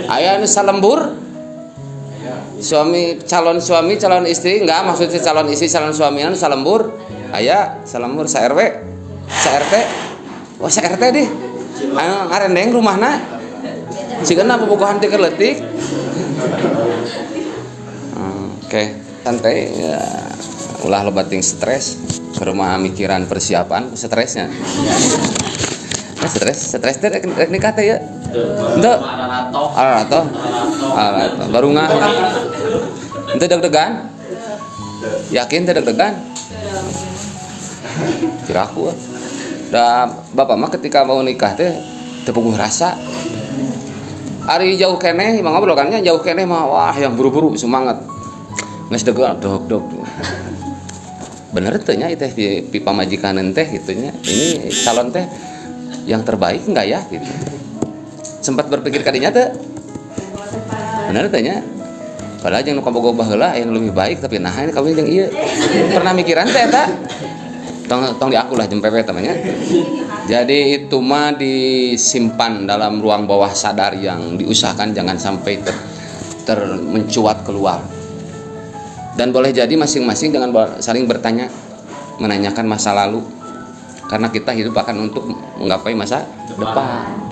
Aya anu salembur? Calon suami, calon istri, enggak maksudnya calon istri, calon suami anu salembur? Aya salembur sa-RW, sa-RT. Wah, sa-RT deh. Anu ngarendeng rumahna. Cikeuna bobogohan teh keur leutik. Oke, santai ya. Ulah loba ting stres, kumaha mikiran persiapan stresnya. Stres teh rek nikah teh ya. Henteu. Arato. Baru ngah. Henteu deg-degan? Yakin teh deg-degan? Kiraku. Da bapak mah ketika mau nikah teh teu puguh rasa. Ari jauh keneh mah ngobrolannya jauh keneh mah wah yang buru-buru semangat. Geus deg-degan dog. Bener teh nya teh di pamajikan teh gitu nya. Ini calon teh yang terbaik enggak ya gitu. Sempat berpikir kadinya teh. Bener teh nya. Padahal jeung nu kabogoh baheula yang lebih baik tapi nah ini kawin jeung ieu. Pernah mikiran teh eta? Tong diaku lah jempepet namanya. Jadi itu mah disimpan dalam ruang bawah sadar yang diusahakan jangan sampai mencuat keluar. Dan boleh jadi masing-masing jangan saling bertanya, menanyakan masa lalu. Karena kita hidup akan untuk menggapai masa depan.